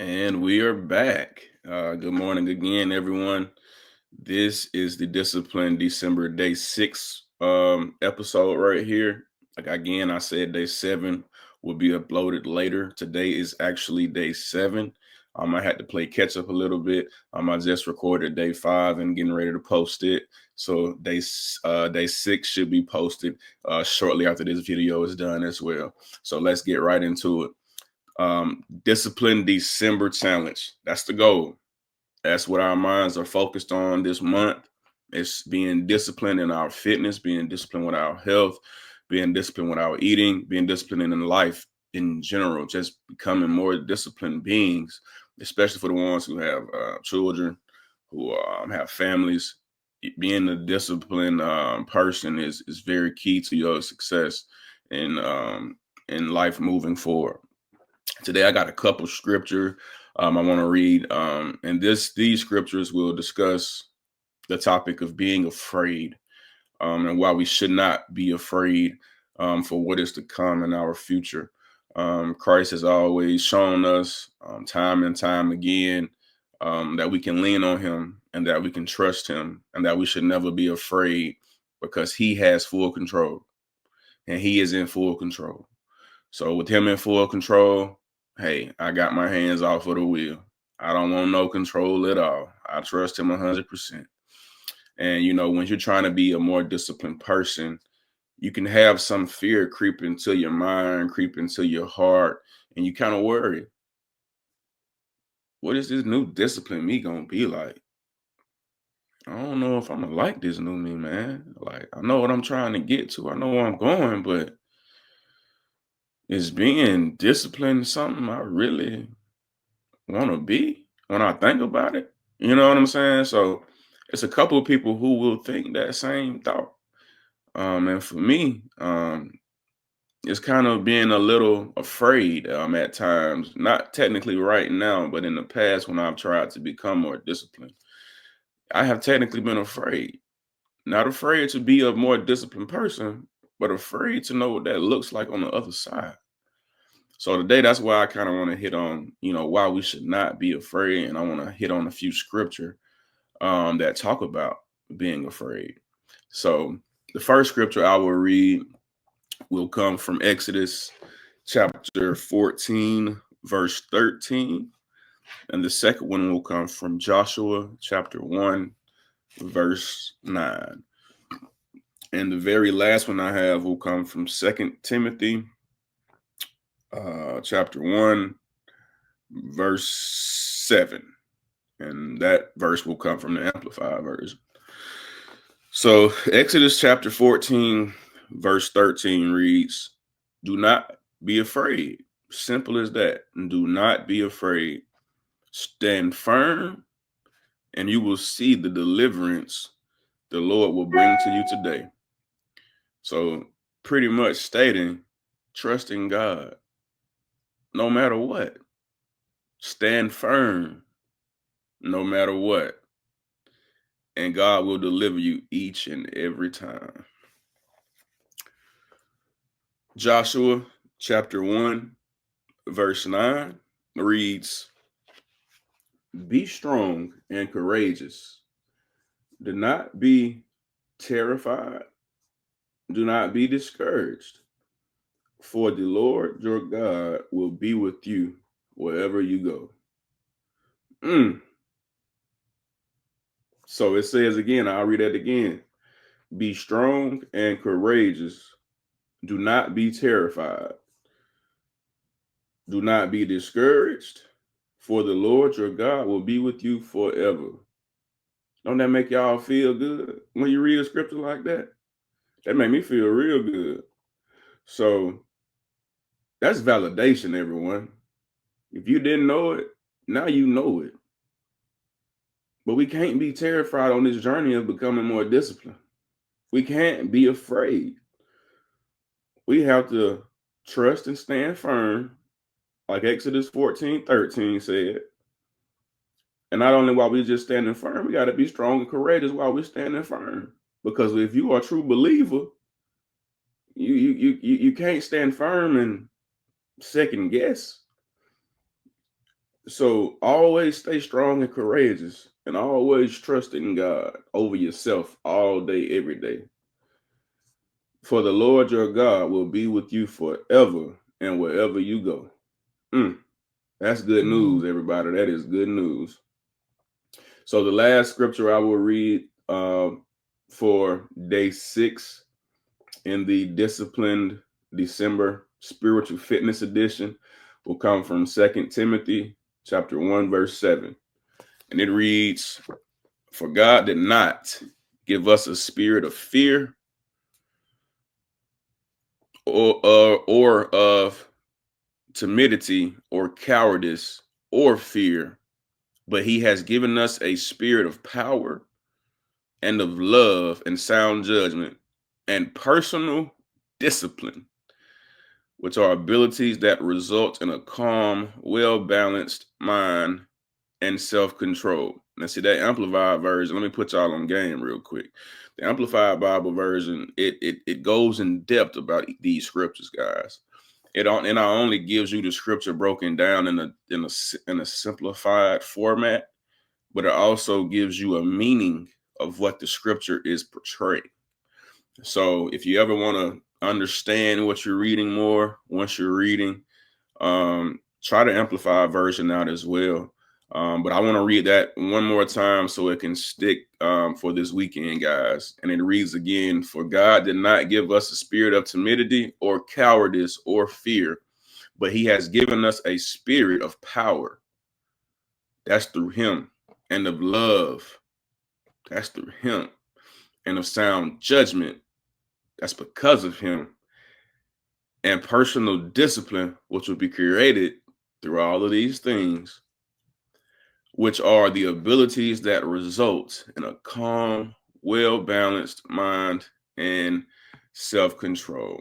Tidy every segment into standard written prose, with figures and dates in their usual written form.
And we are back. Good morning again, everyone. This is the Discipline December day 6 episode right here. Like again, I said day 7 will be uploaded later. Today is actually day 7. I had to play catch up a little bit. I just recorded day 5 and getting ready to post it. So day 6 should be posted shortly after this video is done as well. So let's get right into it. Discipline December challenge. That's the goal. That's what our minds are focused on this month. It's being disciplined in our fitness, being disciplined with our health, being disciplined with our eating, being disciplined in life in general, just becoming more disciplined beings, especially for the ones who have children, who have families. Being a disciplined person is very key to your success in life moving forward. Today I got a couple scripture I want to read, and these scriptures will discuss the topic of being afraid, and why we should not be afraid for what is to come in our future. Christ has always shown us time and time again that we can lean on Him and that we can trust Him and that we should never be afraid because He has full control and He is in full control. So with Him in full control, hey, I got my hands off of the wheel. I don't want no control at all. I trust Him 100%. And when you're trying to be a more disciplined person, you can have some fear creep into your mind, creep into your heart, and you kind of worry, what is this new discipline me gonna be like? I don't know if I'm gonna like this new me, man. Like, I know what I'm trying to get to. I know where I'm going, but is being disciplined something I really want to be when I think about it? You know what I'm saying? So it's a couple of people who will think that same thought. And for me, it's kind of being a little afraid at times, not technically right now, but in the past when I've tried to become more disciplined, I have technically been afraid. Not afraid to be a more disciplined person, but afraid to know what that looks like on the other side. So today, that's why I kind of want to hit on, why we should not be afraid, and I want to hit on a few scripture that talk about being afraid. So the first scripture I will read will come from Exodus chapter 14, verse 13, and the second one will come from Joshua chapter 1, verse 9. And the very last one I have will come from Second Timothy chapter 1, verse 7. And that verse will come from the Amplified version. So Exodus chapter 14, verse 13 reads, "Do not be afraid." Simple as that. Do not be afraid. Stand firm, and you will see the deliverance the Lord will bring to you today. So pretty much stating, trust in God no matter what. Stand firm no matter what. And God will deliver you each and every time. Joshua chapter 1, verse 9 reads, "Be strong and courageous. Do not be terrified. Do not be discouraged. For the Lord your God will be with you wherever you go." Mm. So it says again, I'll read that again. Be strong and courageous. Do not be terrified. Do not be discouraged, for the Lord your God will be with you forever. Don't that make y'all feel good when you read a scripture like that? That made me feel real good. So that's validation, everyone. If you didn't know it, now you know it. But we can't be terrified on this journey of becoming more disciplined. We can't be afraid. We have to trust and stand firm, like Exodus 14:13 said. And not only while we're just standing firm, we got to be strong and courageous while we're standing firm. Because if you are a true believer, you can't stand firm and second guess. So always stay strong and courageous, and always trust in God over yourself all day, every day. For the Lord your God will be with you forever and wherever you go. Mm, that's good Mm-hmm. news, everybody. That is good news. So the last scripture I will read for day 6 in the Disciplined December Spiritual Fitness Edition will come from 2 Timothy chapter 1, verse 7. And it reads, "For God did not give us a spirit of fear or of timidity or cowardice or fear, but he has given us a spirit of power and of love and sound judgment and personal discipline, which are abilities that result in a calm, well balanced mind and self control." Now, see that Amplified version. Let me put y'all on game real quick. The Amplified Bible version, it goes in depth about these scriptures, guys. It not only gives you the scripture broken down in a simplified format, but it also gives you a meaning of what the scripture is portraying. So if you ever want to understand what you're reading more, once you're reading, try the Amplified version out as well. But I want to read that one more time so it can stick for this weekend, guys. And it reads again: "For God did not give us a spirit of timidity or cowardice or fear, but he has given us a spirit of power." That's through him. "And of love." That's through him. "And of sound judgment." That's because of him. "And personal discipline," which will be created through all of these things, which are the abilities that result in a calm, well balanced mind and self control.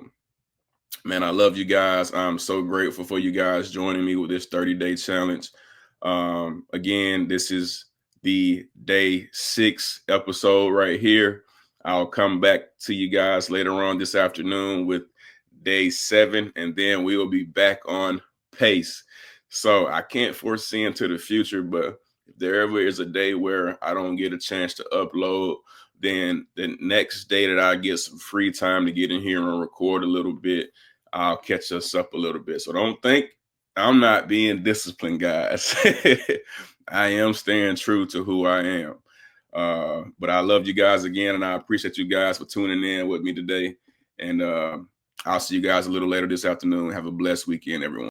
Man, I love you guys. I'm so grateful for you guys joining me with this 30-day challenge. Again, this is the day 6 episode right here. I'll come back to you guys later on this afternoon with day 7, and then we will be back on pace. So I can't foresee into the future, but if there ever is a day where I don't get a chance to upload, then the next day that I get some free time to get in here and record a little bit, I'll catch us up a little bit. So don't think I'm not being disciplined, guys. I am staying true to who I am. But I love you guys again, and I appreciate you guys for tuning in with me today. And I'll see you guys a little later this afternoon. Have a blessed weekend, everyone.